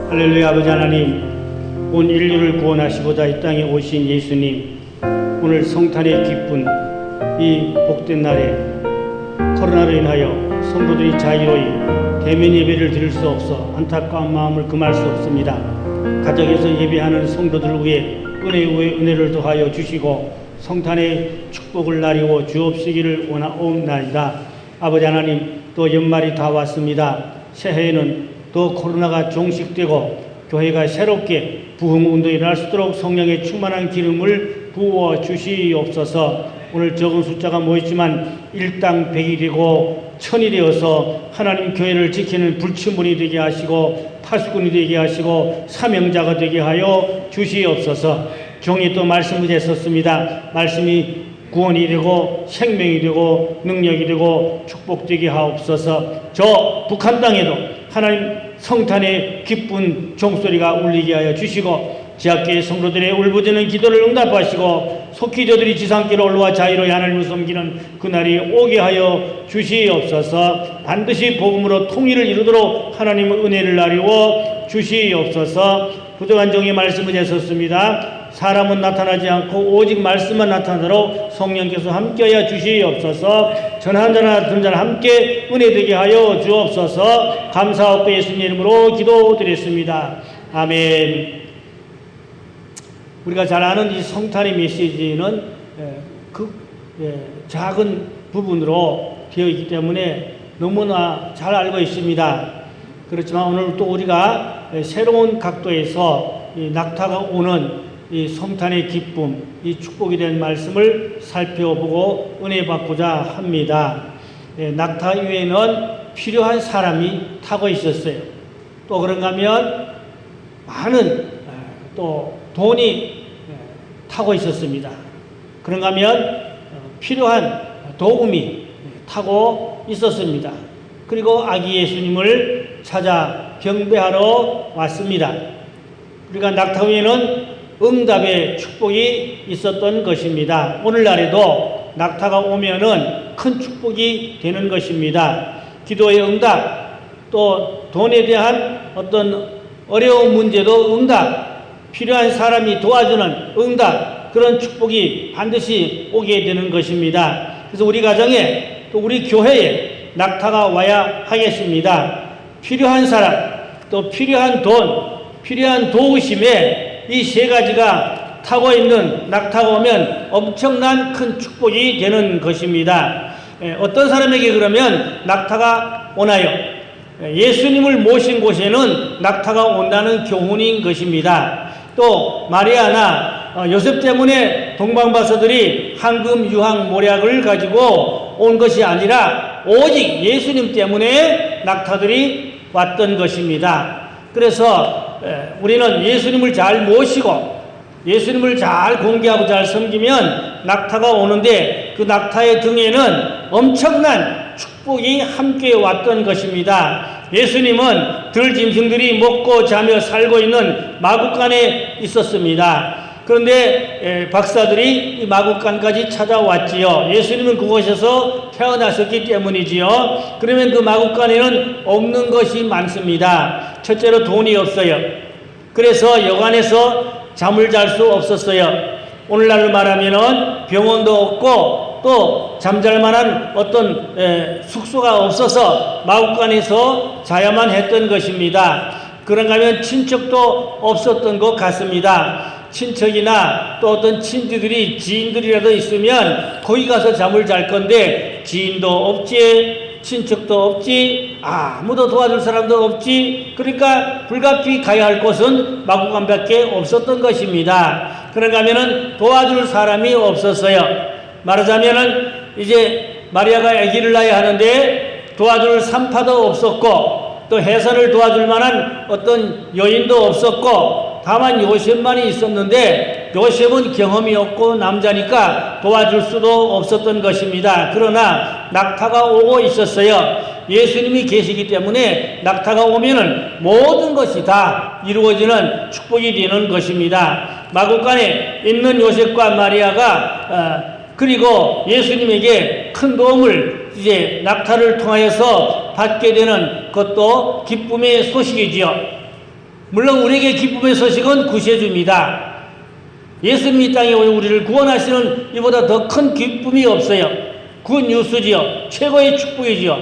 할렐루야. 아버지 하나님, 온 인류를 구원하시고자 이 땅에 오신 예수님, 오늘 성탄의 기쁜 이 복된 날에 코로나로 인하여 성도들이 자유로이 대면 예배를 드릴 수 없어 안타까운 마음을 금할 수 없습니다. 가정에서 예배하는 성도들을 위해 은혜 위에 은혜를 더하여 주시고 성탄의 축복을 나리고 주옵시기를 원하옵나이다. 아버지 하나님, 또 연말이 다 왔습니다. 새해에는 또 코로나가 종식되고 교회가 새롭게 부흥운동이 일어날 수 있도록 성령의 충만한 기름을 부어 주시옵소서. 오늘 적은 숫자가 모였지만 일당 100이 되고 1000이 되어서 하나님 교회를 지키는 불침문이 되게 하시고 파수꾼이 되게 하시고 사명자가 되게 하여 주시옵소서. 종이 또 말씀을 했었습니다. 말씀이 구원이 되고 생명이 되고 능력이 되고 축복되게 하옵소서. 저 북한 땅에도 하나님 성탄의 기쁜 종소리가 울리게 하여 주시고 지하교회 성도들의 울부짖는 기도를 응답하시고 속히 저들이 지상길로 올라와 자유로이 하나님을 섬기는 그날이 오게 하여 주시옵소서. 반드시 복음으로 통일을 이루도록 하나님의 은혜를 나리워 주시옵소서. 부족한 종의 말씀을 했었습니다. 사람은 나타나지 않고 오직 말씀만 나타나도록 성령께서 함께하여 주시옵소서. 전한 자나 듣는 자나 함께 은혜되게 하여 주옵소서. 감사하고 예수님 이름으로 기도드렸습니다. 아멘. 우리가 잘 아는 이 성탄의 메시지는 작은 부분으로 되어 있기 때문에 너무나 잘 알고 있습니다. 그렇지만 오늘 또 우리가 새로운 각도에서 이 낙타가 오는 이 성탄의 기쁨, 이 축복이 된 말씀을 살펴보고 은혜 받고자 합니다. 낙타 위에는 필요한 사람이 타고 있었어요. 또 그런가 하면 많은 또 돈이 타고 있었습니다. 그런가 하면 필요한 도움이 타고 있었습니다. 그리고 아기 예수님을 찾아 경배하러 왔습니다. 우리가 낙타 위에는 응답의 축복이 있었던 것입니다. 오늘날에도 낙타가 오면은 큰 축복이 되는 것입니다. 기도의 응답, 또 돈에 대한 어떤 어려운 문제도 응답, 필요한 사람이 도와주는 응답, 그런 축복이 반드시 오게 되는 것입니다. 그래서 우리 가정에 또 우리 교회에 낙타가 와야 하겠습니다. 필요한 사람, 또 필요한 돈, 필요한 도우심에 이 세 가지가 타고 있는 낙타가 오면 엄청난 큰 축복이 되는 것입니다. 어떤 사람에게 그러면 낙타가 오나요? 예수님을 모신 곳에는 낙타가 온다는 교훈인 것입니다. 또 마리아나 요셉 때문에 동방바서들이 황금 유황 모략을 가지고 온 것이 아니라 오직 예수님 때문에 낙타들이 왔던 것입니다. 그래서 우리는 예수님을 잘 모시고 예수님을 잘 공개하고 잘 섬기면 낙타가 오는데 그 낙타의 등에는 엄청난 축복이 함께 왔던 것입니다. 예수님은 들짐승들이 먹고 자며 살고 있는 마구간에 있었습니다. 그런데 박사들이 이 마구간까지 찾아왔지요. 예수님은 그곳에서 태어나셨기 때문이지요. 그러면 그 마구간에는 없는 것이 많습니다. 첫째로 돈이 없어요. 그래서 여관에서 잠을 잘 수 없었어요. 오늘날로 말하면은 병원도 없고 또 잠잘 만한 어떤 숙소가 없어서 마구간에서 자야만 했던 것입니다. 그런가 하면 친척도 없었던 것 같습니다. 친척이나 또 어떤 친지들이 지인들이라도 있으면 거기 가서 잠을 잘 건데 지인도 없지, 친척도 없지, 아무도 도와줄 사람도 없지. 그러니까 불가피 가야 할 곳은 마구간밖에 없었던 것입니다. 그런가 하면은 도와줄 사람이 없었어요. 말하자면은 이제 마리아가 아기를 낳아야 하는데 도와줄 산파도 없었고 또 해산을 도와줄 만한 어떤 여인도 없었고 다만 요셉만이 있었는데 요셉은 경험이 없고 남자니까 도와줄 수도 없었던 것입니다. 그러나 낙타가 오고 있었어요. 예수님이 계시기 때문에 낙타가 오면은 모든 것이 다 이루어지는 축복이 되는 것입니다. 마구간에 있는 요셉과 마리아가 그리고 예수님에게 큰 도움을 이제 낙타를 통하여서 받게 되는 것도 기쁨의 소식이지요. 물론 우리에게 기쁨의 소식은 구세주입니다. 예수님 이 땅에 우리를 구원하시는 이보다 더 큰 기쁨이 없어요. 굿뉴스지요. 최고의 축복이지요.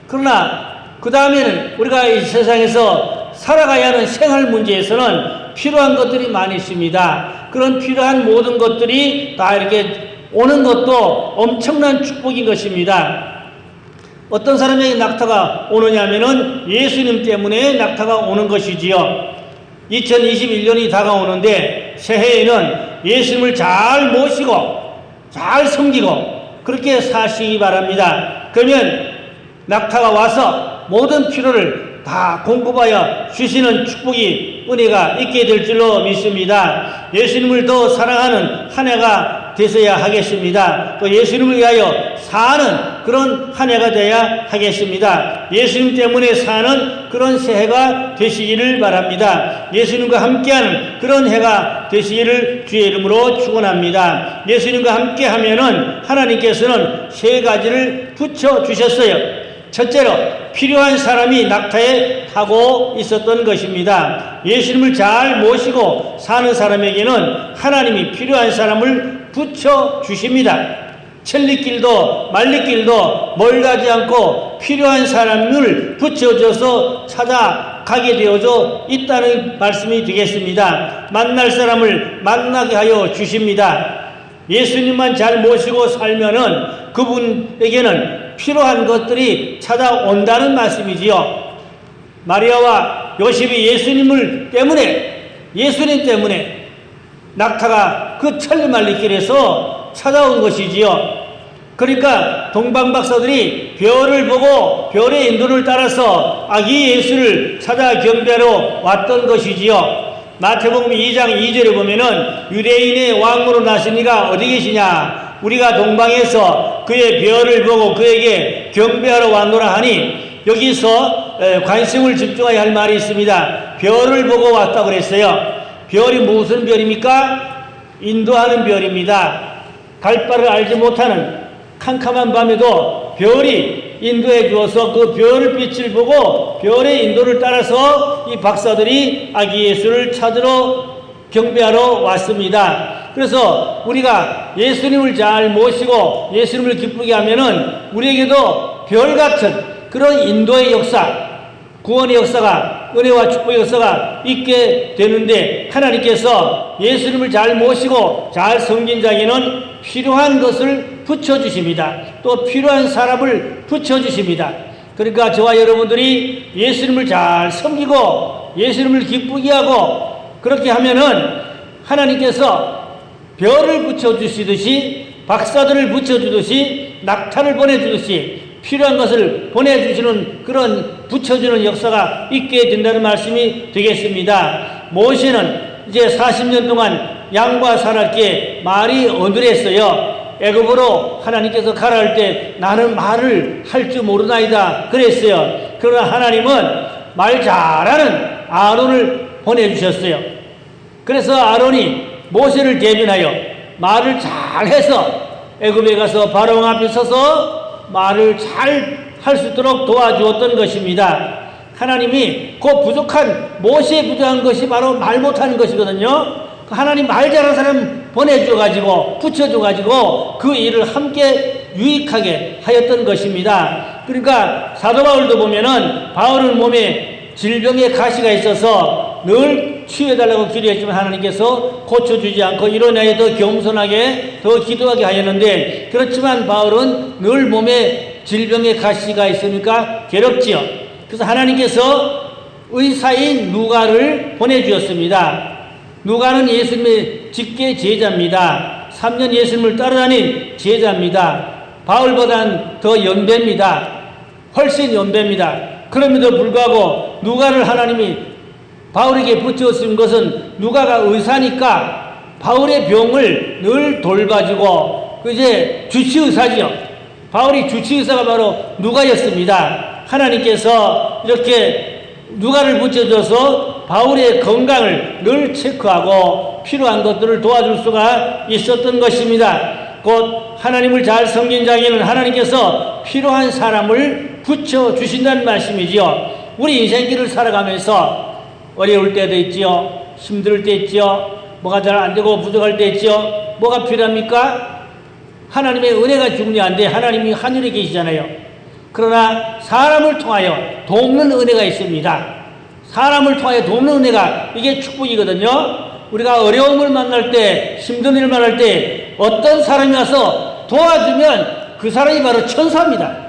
그러나 그 다음에는 우리가 이 세상에서 살아가야 하는 생활 문제에서는 필요한 것들이 많이 있습니다. 그런 필요한 모든 것들이 다 이렇게 오는 것도 엄청난 축복인 것입니다. 어떤 사람에게 낙타가 오느냐면은 예수님 때문에 낙타가 오는 것이지요. 2021년이 다가오는데 새해에는 예수님을 잘 모시고 잘 섬기고 그렇게 사시기 바랍니다. 그러면 낙타가 와서 모든 필요를 다 공급하여 주시는 축복이 은혜가 있게 될 줄로 믿습니다. 예수님을 더 사랑하는 한 해가 되셔야 하겠습니다. 또 예수님을 위하여 사는 그런 한 해가 되어야 하겠습니다. 예수님 때문에 사는 그런 새해가 되시기를 바랍니다. 예수님과 함께하는 그런 해가 되시기를 주의 이름으로 축원합니다. 예수님과 함께하면은 하나님께서는 세 가지를 붙여 주셨어요. 첫째로 필요한 사람이 낙타에 타고 있었던 것입니다. 예수님을 잘 모시고 사는 사람에게는 하나님이 필요한 사람을 붙여 주십니다. 천리길도 만리길도 멀가지 않고 필요한 사람을 붙여줘서 찾아가게 되어져 있다는 말씀이 되겠습니다. 만날 사람을 만나게 하여 주십니다. 예수님만 잘 모시고 살면은 그분에게는 필요한 것들이 찾아온다는 말씀이지요. 마리아와 요셉이 예수님 때문에 낙타가 그 천리만리길에서 찾아온 것이지요. 그러니까 동방박사들이 별을 보고 별의 인도를 따라서 아기 예수를 찾아 경배하러 왔던 것이지요. 마태복음 2장 2절에 보면은 유대인의 왕으로 나신 이가 어디 계시냐? 우리가 동방에서 그의 별을 보고 그에게 경배하러 왔노라 하니 여기서 관심을 집중해야 할 말이 있습니다. 별을 보고 왔다고 그랬어요. 별이 무슨 별입니까? 인도하는 별입니다. 갈 바를 알지 못하는 캄캄한 밤에도 별이 인도해 주어서 그 별의 빛을 보고 별의 인도를 따라서 이 박사들이 아기 예수를 찾으러 경배하러 왔습니다. 그래서 우리가 예수님을 잘 모시고 예수님을 기쁘게 하면은 우리에게도 별같은 그런 인도의 역사, 구원의 역사가, 은혜와 축복의 역사가 있게 되는데 하나님께서 예수님을 잘 모시고 잘 섬긴 자에게는 필요한 것을 붙여주십니다. 또 필요한 사람을 붙여주십니다. 그러니까 저와 여러분들이 예수님을 잘 섬기고 예수님을 기쁘게 하고 그렇게 하면은 하나님께서 별을 붙여주시듯이 박사들을 붙여주듯이 낙타를 보내주듯이 필요한 것을 보내주시는 그런 붙여주는 역사가 있게 된다는 말씀이 되겠습니다. 모세는 이제 40년 동안 양과 살았기에 말이 어눌했어요. 애굽으로 하나님께서 가라 할 때 나는 말을 할 줄 모르나이다 그랬어요. 그러나 하나님은 말 잘하는 아론을 보내주셨어요. 그래서 아론이 모세를 대변하여 말을 잘해서 애굽에 가서 바로 앞에 서서 말을 잘 할 수 있도록 도와주었던 것입니다. 하나님이 그 부족한 모세에 부족한 것이 바로 말 못하는 것이거든요. 하나님 말 잘하는 사람 보내줘가지고 붙여줘가지고 그 일을 함께 유익하게 하였던 것입니다. 그러니까 사도 바울도 보면은 바울은 몸에 질병의 가시가 있어서 늘 치유해달라고 기도했지만 하나님께서 고쳐주지 않고 일어나야 더 겸손하게 더 기도하게 하였는데 그렇지만 바울은 늘 몸에 질병의 가시가 있으니까 괴롭지요. 그래서 하나님께서 의사인 누가를 보내주었습니다. 누가는 예수님의 직계 제자입니다. 3년 예수님을 따라다닌 제자입니다. 바울보다는 더 연배입니다. 훨씬 연배입니다. 그럼에도 불구하고 누가를 하나님이 바울에게 붙여쓰는 것은 누가가 의사니까 바울의 병을 늘 돌봐주고 이제 주치의사지요. 바울이 주치의사가 바로 누가였습니다. 하나님께서 이렇게 누가를 붙여줘서 바울의 건강을 늘 체크하고 필요한 것들을 도와줄 수가 있었던 것입니다. 곧 하나님을 잘 섬긴 자에게는 하나님께서 필요한 사람을 붙여주신다는 말씀이지요. 우리 인생길을 살아가면서 어려울 때도 있지요. 힘들 때 있지요. 뭐가 잘 안 되고 부족할 때 있지요. 뭐가 필요합니까? 하나님의 은혜가 중요한데 하나님이 하늘에 계시잖아요. 그러나 사람을 통하여 돕는 은혜가 있습니다. 사람을 통하여 돕는 은혜가 이게 축복이거든요. 우리가 어려움을 만날 때, 힘든 일을 만날 때 어떤 사람이 와서 도와주면 그 사람이 바로 천사입니다.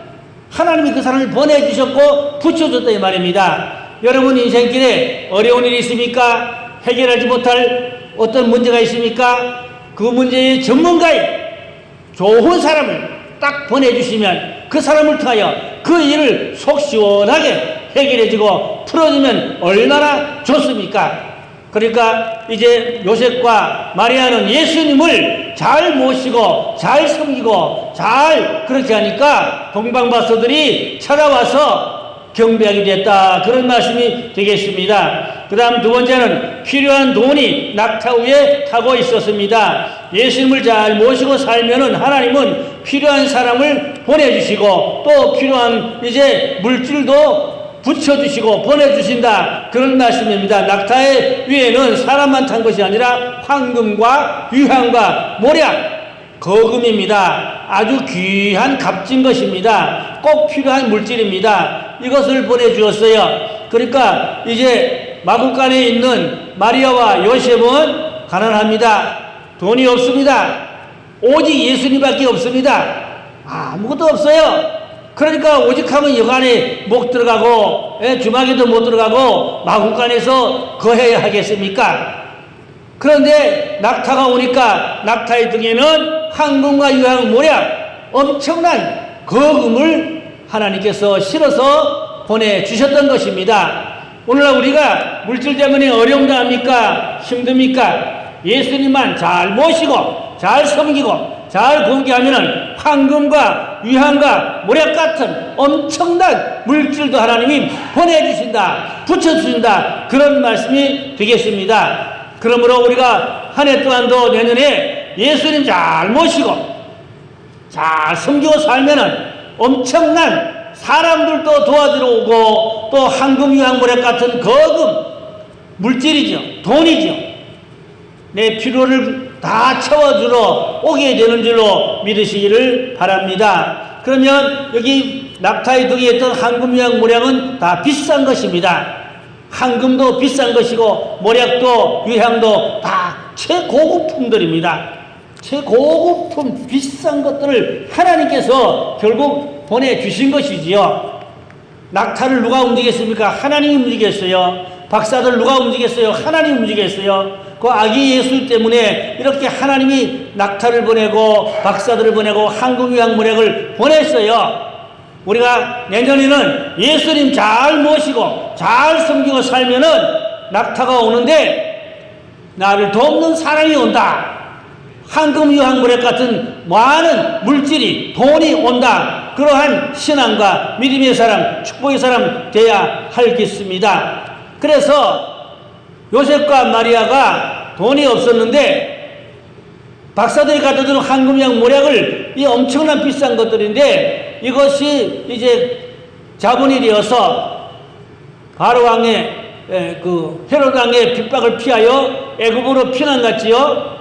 하나님이 그 사람을 보내주셨고 붙여줬다 이 말입니다. 여러분 인생길에 어려운 일이 있습니까? 해결하지 못할 어떤 문제가 있습니까? 그 문제의 전문가인 좋은 사람을 딱 보내주시면 그 사람을 통하여 그 일을 속 시원하게 해결해주고 풀어주면 얼마나 좋습니까? 그러니까 이제 요셉과 마리아는 예수님을 잘 모시고 잘 섬기고 잘 그렇게 하니까 동방박사들이 찾아와서 경배하게 됐다. 그런 말씀이 되겠습니다. 그 다음 두 번째는 필요한 돈이 낙타 위에 타고 있었습니다. 예수님을 잘 모시고 살면은 하나님은 필요한 사람을 보내주시고 또 필요한 이제 물질도 붙여주시고 보내주신다. 그런 말씀입니다. 낙타의 위에는 사람만 탄 것이 아니라 황금과 유향과 모략, 거금입니다. 아주 귀한 값진 것입니다. 꼭 필요한 물질입니다. 이것을 보내주었어요. 그러니까 이제 마구간에 있는 마리아와 요셉은 가난합니다. 돈이 없습니다. 오직 예수님밖에 없습니다. 아무것도 없어요. 그러니까 오직 하면 여간에 못 들어가고 주막에도 못 들어가고 마구간에서 거해야 하겠습니까? 그런데 낙타가 오니까 낙타의 등에는 황금과 유향 모략 엄청난 거금을 하나님께서 실어서 보내주셨던 것입니다. 오늘날 우리가 물질 때문에 어려움 당합니까? 힘듭니까? 예수님만 잘 모시고 잘 섬기고 잘 공개하면은 황금과 유향과 모략 같은 엄청난 물질도 하나님이 보내주신다, 붙여주신다. 그런 말씀이 되겠습니다. 그러므로 우리가 한 해 동안도 내년에 예수님 잘 모시고 잘 섬기고 살면은 엄청난 사람들도 도와주러 오고 또 황금, 유향, 모략 같은 거금 물질이죠. 돈이죠. 내 필요를 다 채워주러 오게 되는 줄로 믿으시기를 바랍니다. 그러면 여기 낙타의 등에 있던 황금, 유향, 모략은 다 비싼 것입니다. 황금도 비싼 것이고 모략도 유향도 다 최고급품들입니다. 최고급품 비싼 것들을 하나님께서 결국 보내주신 것이지요. 낙타를 누가 움직였습니까? 하나님이 움직였어요. 박사들 누가 움직였어요? 하나님이 움직였어요. 그 아기 예수 때문에 이렇게 하나님이 낙타를 보내고 박사들을 보내고 황금, 유향, 모략을 보냈어요. 우리가 내년에는 예수님 잘 모시고 잘 섬기고 살면은 낙타가 오는데 나를 돕는 사람이 온다. 황금, 유향, 모략 같은 많은 물질이 돈이 온다. 그러한 신앙과 믿음의 사람, 축복의 사람 되어야 하겠습니다. 그래서 요셉과 마리아가 돈이 없었는데 박사들이 갖다 주는 황금, 유향, 모략을 이 엄청난 비싼 것들인데 이것이 이제 자본이 되어서 바로 왕의 그 헤롯 왕의 핍박을 피하여 애굽으로 피난갔지요.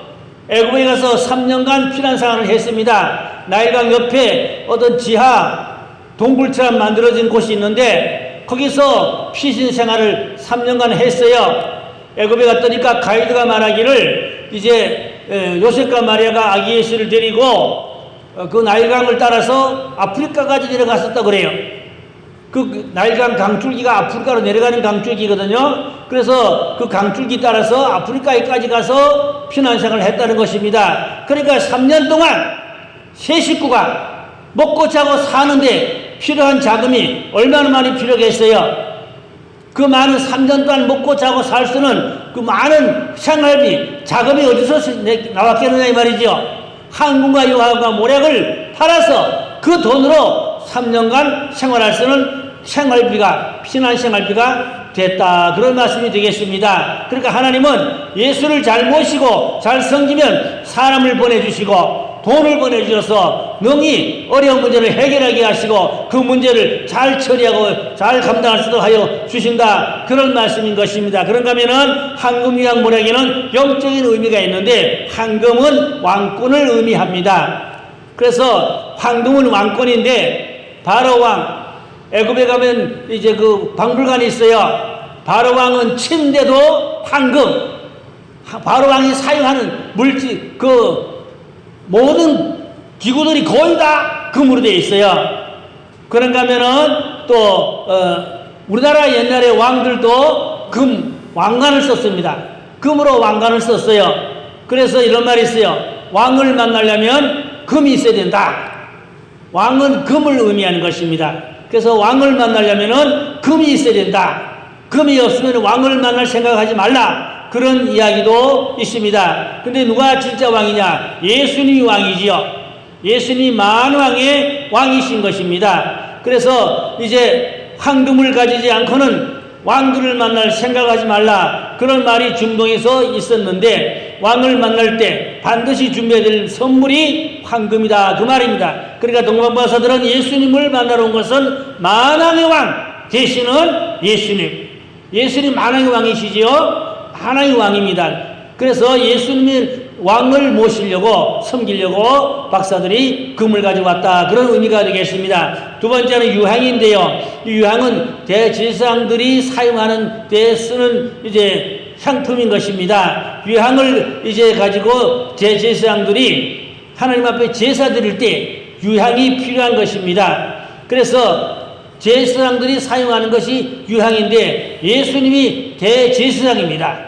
애굽에 가서 3년간 피난 생활을 했습니다. 나일강 옆에 어떤 지하 동굴처럼 만들어진 곳이 있는데 거기서 피신 생활을 3년간 했어요. 애굽에 갔더니까 가이드가 말하기를 이제 요셉과 마리아가 아기 예수를 데리고 그 나일강을 따라서 아프리카까지 내려갔었다고 그래요. 그 나일강 강줄기가 아프리카로 내려가는 강줄기거든요. 그래서 그 강줄기 따라서 아프리카에까지 가서 피난생활을 했다는 것입니다. 그러니까 3년 동안 세 식구가 먹고 자고 사는데 필요한 자금이 얼마나 많이 필요했어요. 그 많은 3년 동안 먹고 자고 살 수는 그 많은 생활비, 자금이 어디서 나왔겠느냐 이 말이죠. 황금과 유향과 모략을 팔아서 그 돈으로 3년간 생활할 수는 생활비가, 신앙생활비가 됐다. 그런 말씀이 되겠습니다. 그러니까 하나님은 예수를 잘 모시고 잘 섬기면 사람을 보내주시고 돈을 보내주셔서 능히 어려운 문제를 해결하게 하시고 그 문제를 잘 처리하고 잘 감당할 수 있도록 하여 주신다. 그런 말씀인 것입니다. 그런가 하면은 황금, 유향, 모략에는 영적인 의미가 있는데 황금은 왕권을 의미합니다. 그래서 황금은 왕권인데 바로 왕, 애굽에 가면 이제 그 박물관이 있어요. 바로 왕은 침대도 황금, 바로 왕이 사용하는 물질, 그 모든 기구들이 거의 다 금으로 되어 있어요. 그런가 하면은 또 우리나라 옛날에 왕들도 왕관을 썼습니다. 금으로 왕관을 썼어요. 그래서 이런 말이 있어요. 왕을 만나려면 금이 있어야 된다. 왕은 금을 의미하는 것입니다. 그래서 왕을 만나려면은 금이 있어야 된다. 금이 없으면 왕을 만날 생각하지 말라. 그런 이야기도 있습니다. 근데 누가 진짜 왕이냐? 예수님이 왕이지요. 예수님이 만왕의 왕이신 것입니다. 그래서 이제 황금을 가지지 않고는 왕들을 만날 생각하지 말라. 그런 말이 중동에서 있었는데 왕을 만날 때 반드시 준비해야 될 선물이 황금이다. 그 말입니다. 그러니까 동방박사들은 예수님을 만나러 온 것은 만왕의 왕 되시는 예수님. 예수님 만왕의 왕이시지요. 하나의 왕입니다. 그래서 예수님의 왕을 모시려고 섬기려고 박사들이 금을 가져왔다. 그런 의미가 되겠습니다. 두 번째는 유향인데요. 이 유향은 대제사장들이 사용하는 데 쓰는 이제 향품인 것입니다. 유향을 이제 가지고 대제사장들이 하나님 앞에 제사 드릴 때 유향이 필요한 것입니다. 그래서 제사장들이 사용하는 것이 유향인데 예수님이 대제사장입니다.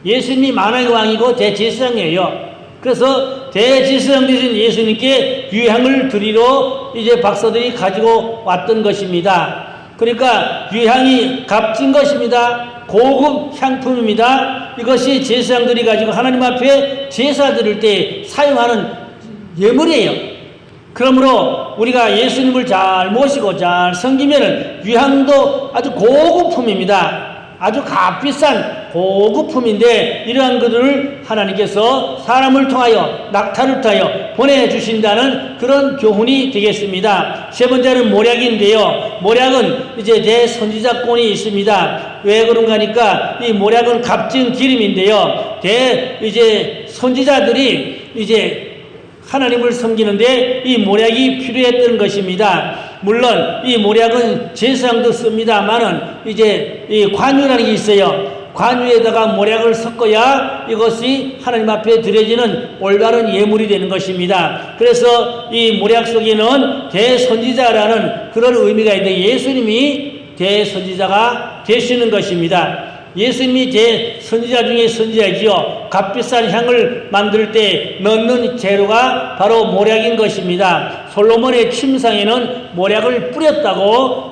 예수님이 만왕의 왕이고 대제사장이에요. 그래서 대제사장 되신 예수님께 유향을 드리러 이제 박사들이 가지고 왔던 것입니다. 그러니까 유향이 값진 것입니다. 고급 향품입니다. 이것이 제사장들이 가지고 하나님 앞에 제사 드릴 때 사용하는 예물이에요. 그러므로 우리가 예수님을 잘 모시고 잘 섬기면 유향도 아주 고급품입니다. 아주 값비싼 고급품인데 이러한 것들을 하나님께서 사람을 통하여 낙타를 통하여 보내주신다는 그런 교훈이 되겠습니다. 세 번째는 모략인데요. 모략은 이제 대선지자권이 있습니다. 왜 그런가 하니까 이 모략은 값진 기름인데요. 이제 선지자들이 이제 하나님을 섬기는데 이 모략이 필요했던 것입니다. 물론 이 모략은 제사장도 씁니다만은 이제 이 관유라는 게 있어요. 관유에다가 모략을 섞어야 이것이 하나님 앞에 드려지는 올바른 예물이 되는 것입니다. 그래서 이 모략 속에는 대선지자라는 그런 의미가 있는데 예수님이 대선지자가 되시는 것입니다. 예수님이 대선지자 중에 선지자이지요. 값비싼 향을 만들 때 넣는 재료가 바로 모략인 것입니다. 솔로몬의 침상에는 모략을 뿌렸다고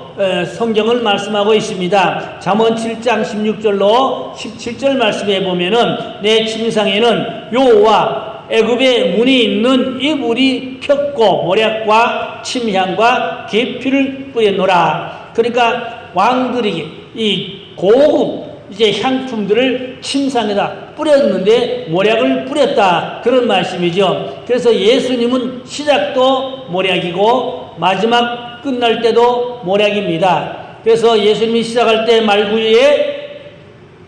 성경을 말씀하고 있습니다. 잠언 7장 16절로 17절 말씀해 보면은 내 침상에는 여호와 애굽의 문이 있는 이불이 폈고 모략과 침향과 계피를 뿌렸노라. 그러니까 왕들이 이 고급 이제 향품들을 침상에다 뿌렸는데 모략을 뿌렸다. 그런 말씀이죠. 그래서 예수님은 시작도 모략이고 마지막 끝날 때도 모략입니다. 그래서 예수님이 시작할 때 말구이에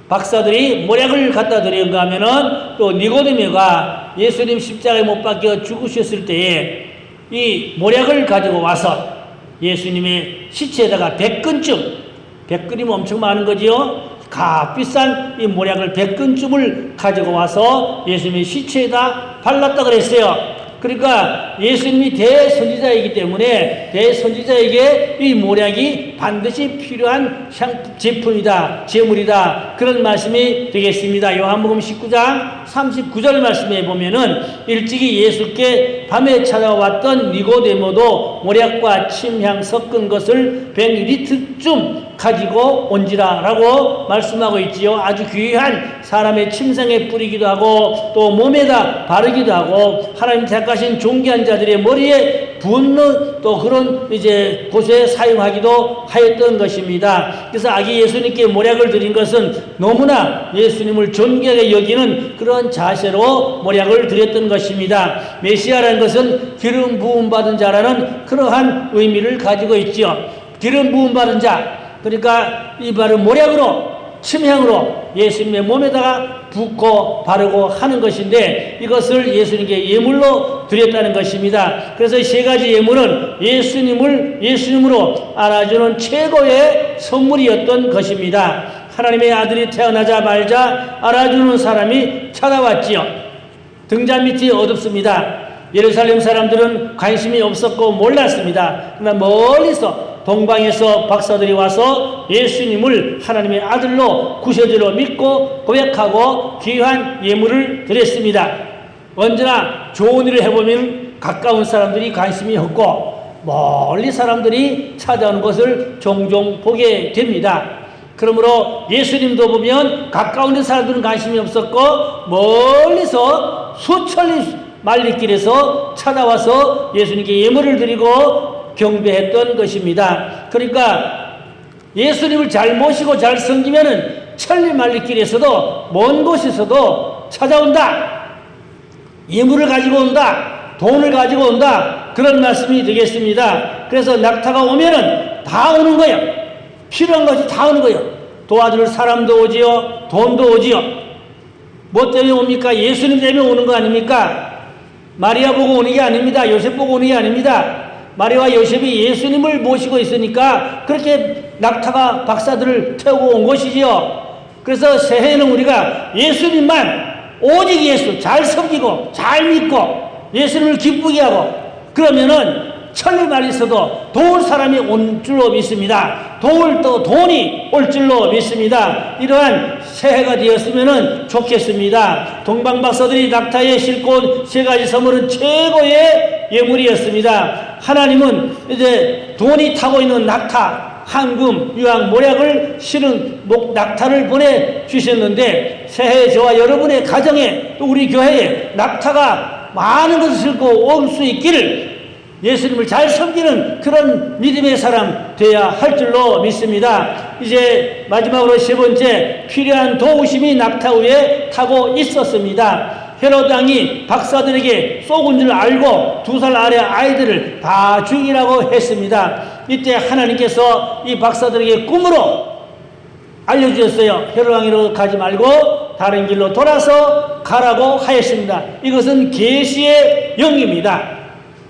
박사들이 모략을 갖다 드린가 하면은 또 니고데모가 예수님 십자가에 못 박혀 죽으셨을 때에 이 모략을 가지고 와서 예수님의 시체에다가 100근쯤, 100근이면 엄청 많은 거지요. 값비싼 이 모략을 100근쯤을 가지고 와서 예수님의 시체에다 발랐다 그랬어요. 그러니까 예수님이 대선지자이기 때문에 대선지자에게 이 모략이 반드시 필요한 제품이다, 제물이다. 그런 말씀이 되겠습니다. 요한복음 19장 39절 말씀에 보면은 일찍이 예수께 밤에 찾아왔던 니고데모도 모략과 침향 섞은 것을 100리터쯤 가지고 온지라 라고 말씀하고 있지요. 아주 귀한 사람의 침상에 뿌리기도 하고 또 몸에다 바르기도 하고 하나님 택하신 존귀한 자들의 머리에 붓는 또 그런 이제 곳에 사용하기도 하였던 것입니다. 그래서 아기 예수님께 모략을 드린 것은 너무나 예수님을 존귀하게 여기는 그런 자세로 모략을 드렸던 것입니다. 메시아라는 것은 기름 부음 받은 자라는 그러한 의미를 가지고 있죠. 기름 부음 받은 자, 그러니까 이 바른 모략으로, 침향으로 예수님의 몸에다가 붓고 바르고 하는 것인데, 이것을 예수님께 예물로 드렸다는 것입니다. 그래서 세 가지 예물은 예수님으로 알아주는 최고의 선물이었던 것입니다. 하나님의 아들이 태어나자마자 알아주는 사람이 찾아왔지요. 등잔 밑이 어둡습니다. 예루살렘 사람들은 관심이 없었고 몰랐습니다. 그러나 멀리서 동방에서 박사들이 와서 예수님을 하나님의 아들로 구세주로 믿고 고백하고 귀한 예물을 드렸습니다. 언제나 좋은 일을 해보면 가까운 사람들이 관심이 없고 멀리 사람들이 찾아오는 것을 종종 보게 됩니다. 그러므로 예수님도 보면 가까운 데 사람들은 관심이 없었고 멀리서 수천리 말리길에서 찾아와서 예수님께 예물을 드리고 경배했던 것입니다. 그러니까 예수님을 잘 모시고 잘 섬기면은 천리 말리길에서도 먼 곳에서도 찾아온다. 예물을 가지고 온다. 돈을 가지고 온다. 그런 말씀이 되겠습니다. 그래서 낙타가 오면은 다 오는 거예요. 필요한 것이 다 오는 거예요. 도와줄 사람도 오지요. 돈도 오지요. 뭐 때문에 옵니까? 예수님 때문에 오는 거 아닙니까? 마리아 보고 오는 게 아닙니다. 요셉 보고 오는 게 아닙니다. 마리아와 요셉이 예수님을 모시고 있으니까 그렇게 낙타가 박사들을 태우고 온 것이지요. 그래서 새해에는 우리가 예수님만, 오직 예수 잘 섬기고 잘 믿고 예수님을 기쁘게 하고, 그러면은 천리말이 있어도 도울 사람이 온 줄로 믿습니다. 도울 또 돈이 올 줄로 믿습니다. 이러한 새해가 되었으면 좋겠습니다. 동방박사들이 낙타에 싣고 온 세 가지 선물은 최고의 예물이었습니다. 하나님은 이제 돈이 타고 있는 낙타, 황금, 유황, 모략을 실은 낙타를 보내주셨는데, 새해 저와 여러분의 가정에 또 우리 교회에 낙타가 많은 것을 싣고 올 수 있기를, 예수님을 잘 섬기는 그런 믿음의 사람 되어야 할 줄로 믿습니다. 이제 마지막으로 세 번째, 필요한 도우심이 낙타 위에 타고 있었습니다. 헤로드 왕이 박사들에게 쏘군 줄 알고 2살 아래 아이들을 다 죽이라고 했습니다. 이때 하나님께서 이 박사들에게 꿈으로 알려주셨어요. 헤로드 왕으로 가지 말고 다른 길로 돌아서 가라고 하였습니다. 이것은 계시의 영입니다.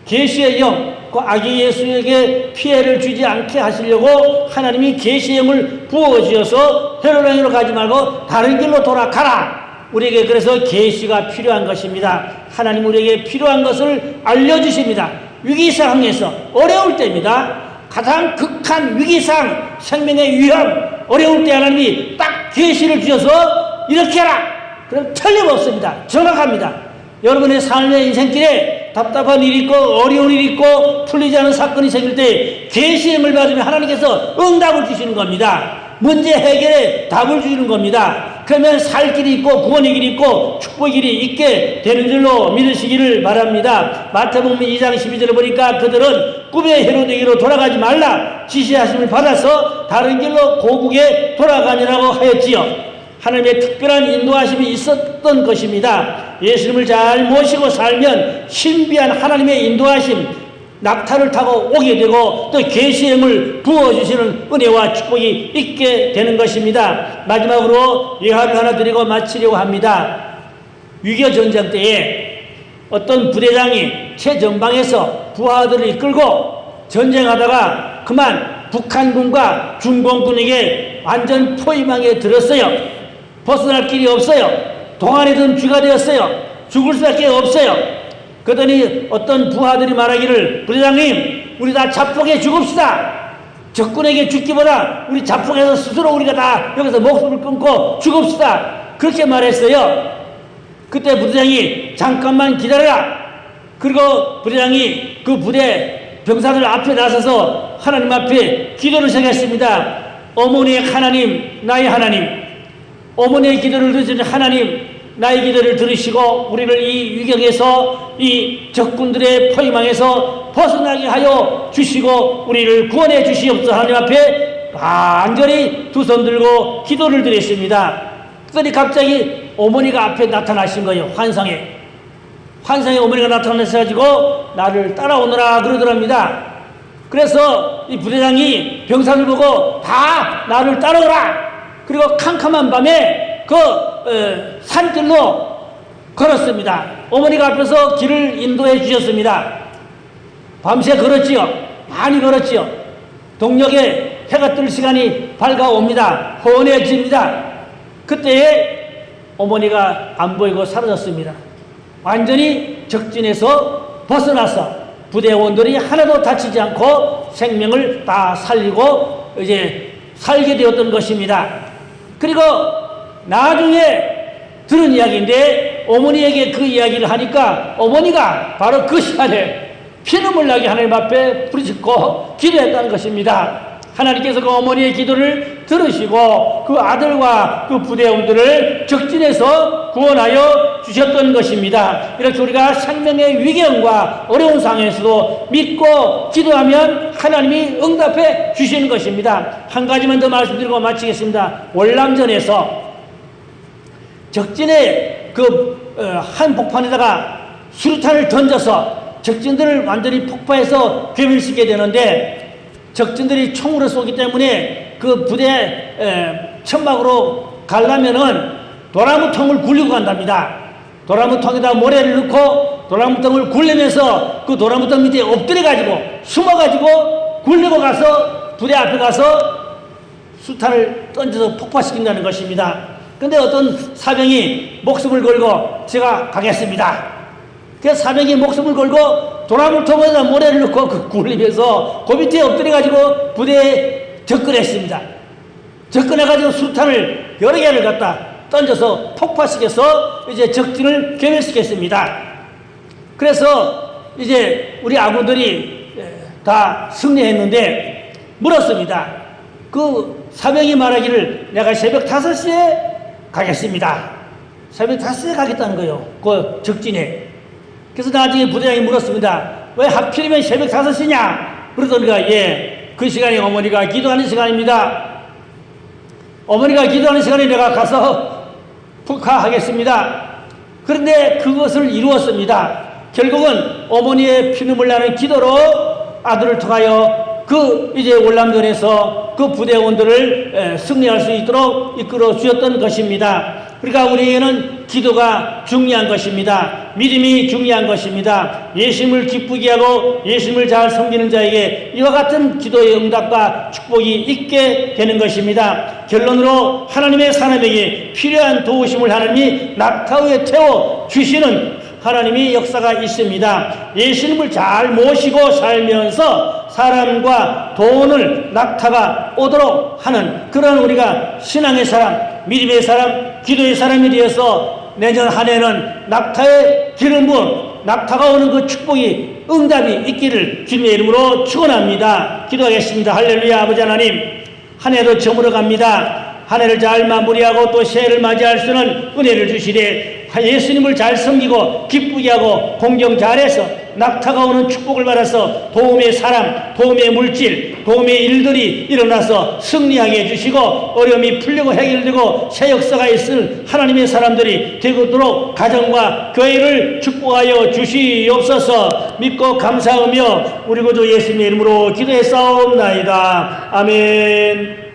계시의 영, 그 아기 예수에게 피해를 주지 않게 하시려고 하나님이 계시의 영을 부어주셔서 헤로드 왕으로 가지 말고 다른 길로 돌아가라. 우리에게 그래서 계시가 필요한 것입니다. 하나님 우리에게 필요한 것을 알려주십니다. 위기상황에서, 어려울 때입니다. 가장 극한 위기상, 생명의 위험, 어려울 때 하나님이 딱 계시를 주셔서 이렇게 해라. 그럼 틀림없습니다. 정확합니다. 여러분의 삶의 인생길에 답답한 일이 있고 어려운 일이 있고 풀리지 않은 사건이 생길 때 계시를 받으면 하나님께서 응답을 주시는 겁니다. 문제 해결에 답을 주시는 겁니다. 그러면 살 길이 있고 구원의 길이 있고 축복의 길이 있게 되는 줄로 믿으시기를 바랍니다. 마태복음 2장 12절에 보니까 그들은 꿈의 헤로데에게로 돌아가지 말라 지시하심을 받아서 다른 길로 고국에 돌아가니라고 하였지요. 하나님의 특별한 인도하심이 있었던 것입니다. 예수님을 잘 모시고 살면 신비한 하나님의 인도하심, 낙타를 타고 오게 되고 또 계시의 힘을 부어주시는 은혜와 축복이 있게 되는 것입니다. 마지막으로 예화를 하나 드리고 마치려고 합니다. 6.25 전쟁 때에 어떤 부대장이 최전방에서 부하들을 이끌고 전쟁하다가 그만 북한군과 중공군에게 완전 포위망에 들었어요. 벗어날 길이 없어요. 동안이든 쥐가 되었어요. 죽을 수밖에 없어요. 그러더니 어떤 부하들이 말하기를, 부대장님, 우리 다 자폭에 죽읍시다. 적군에게 죽기보다 우리 자폭해서 스스로 우리가 다 여기서 목숨을 끊고 죽읍시다. 그렇게 말했어요. 그때 부대장이 잠깐만 기다려라. 그리고 부대장이 그 부대 병사들 앞에 나서서 하나님 앞에 기도를 시작했습니다. 어머니의 하나님, 나의 하나님, 어머니의 기도를 들으신 하나님, 나의 기도를 들으시고 우리를 이 위경에서 이 적군들의 포위망에서 벗어나게 하여 주시고 우리를 구원해 주시옵소서. 하나님 앞에 간절히 두 손 들고 기도를 드렸습니다. 그랬더니 갑자기 어머니가 앞에 나타나신 거예요. 환상에 어머니가 나타나셔가지고 나를 따라오너라 그러더랍니다. 그래서 이 부대장이 병사를 보고 다 나를 따라오라. 그리고 캄캄한 밤에 그 산길로 걸었습니다. 어머니가 앞에서 길을 인도해 주셨습니다. 밤새 걸었지요. 많이 걸었지요. 동력에 해가 뜰 시간이 밝아옵니다. 헌해집니다. 그때에 어머니가 안 보이고 사라졌습니다. 완전히 적진에서 벗어나서 부대원들이 하나도 다치지 않고 생명을 다 살리고 이제 살게 되었던 것입니다. 그리고 나중에 들은 이야기인데 어머니에게 그 이야기를 하니까 어머니가 바로 그 시간에 피눈물 나게 하나님 앞에 부르짖고 기도했다는 것입니다. 하나님께서 그 어머니의 기도를 들으시고 그 아들과 그 부대원들을 적진에서 구원하여 주셨던 것입니다. 이렇게 우리가 생명의 위경과 어려운 상황에서도 믿고 기도하면 하나님이 응답해 주시는 것입니다. 한 가지만 더 말씀드리고 마치겠습니다. 월남전에서 적진의 그 한 복판에다가 수류탄을 던져서 적진들을 완전히 폭파해서 괴멸시키게 되는데 적진들이 총으로 쏘기 때문에 그 부대 천막으로 가려면은 도나무통을 굴리고 간답니다. 도나무통에다 모래를 넣고 도나무통을 굴리면서 그 도나무통 밑에 엎드려가지고 숨어가지고 굴리고 가서 부대 앞에 가서 수탄을 던져서 폭파시킨다는 것입니다. 근데 어떤 사병이 목숨을 걸고 제가 가겠습니다. 그래서 사병이 목숨을 걸고 도나무통에다 모래를 넣고 그 굴리면서 그 밑에 엎드려가지고 부대에 접근했습니다. 접근해가지고 수탄을 여러 개를 갖다 던져서 폭파시켜서 이제 적진을 괴멸시켰습니다. 그래서 이제 우리 아군들이 다 승리했는데 물었습니다. 그 사병이 말하기를 내가 새벽 5시에 가겠습니다. 새벽 5시에 가겠다는 거예요. 그 적진에. 그래서 나중에 부대장이 물었습니다. 왜 하필이면 새벽 5시냐? 그러더니가 그 시간이 어머니가 기도하는 시간입니다. 어머니가 기도하는 시간에 내가 가서 폭파하겠습니다. 그런데 그것을 이루었습니다. 결국은 어머니의 피눈물 나는 기도로 아들을 통하여 그 이제 월남전에서 그 부대원들을 승리할 수 있도록 이끌어 주었던 것입니다. 그러니까 우리에게는 기도가 중요한 것입니다. 믿음이 중요한 것입니다. 예수님을 기쁘게 하고 예수님을 잘 섬기는 자에게 이와 같은 기도의 응답과 축복이 있게 되는 것입니다. 결론으로 하나님의 사람에게 필요한 도우심을 하나님이 낙타위에 태워 주시는 하나님의 역사가 있습니다. 예수님을 잘 모시고 살면서 사람과 돈을 낙타가 오도록 하는 그런 우리가 신앙의 사람, 믿음의 사람, 기도의 사람이 되어서 내년 한 해는 낙타의 기름부음, 낙타가 오는 그 축복이 응답이 있기를 주님의 이름으로 축원합니다. 기도하겠습니다. 할렐루야. 아버지 하나님, 한 해도 저물어 갑니다. 한 해를 잘 마무리하고 또 새해를 맞이할 수 있는 은혜를 주시되 예수님을 잘 섬기고 기쁘게 하고 공경 잘해서 낙타가 오는 축복을 받아서 도움의 사람, 도움의 물질, 도움의 일들이 일어나서 승리하게 해주시고 어려움이 풀리고 해결되고 새 역사가 있을 하나님의 사람들이 되도록 가정과 교회를 축복하여 주시옵소서. 믿고 감사하며 우리 구주 예수님의 이름으로 기도했사옵나이다. 아멘.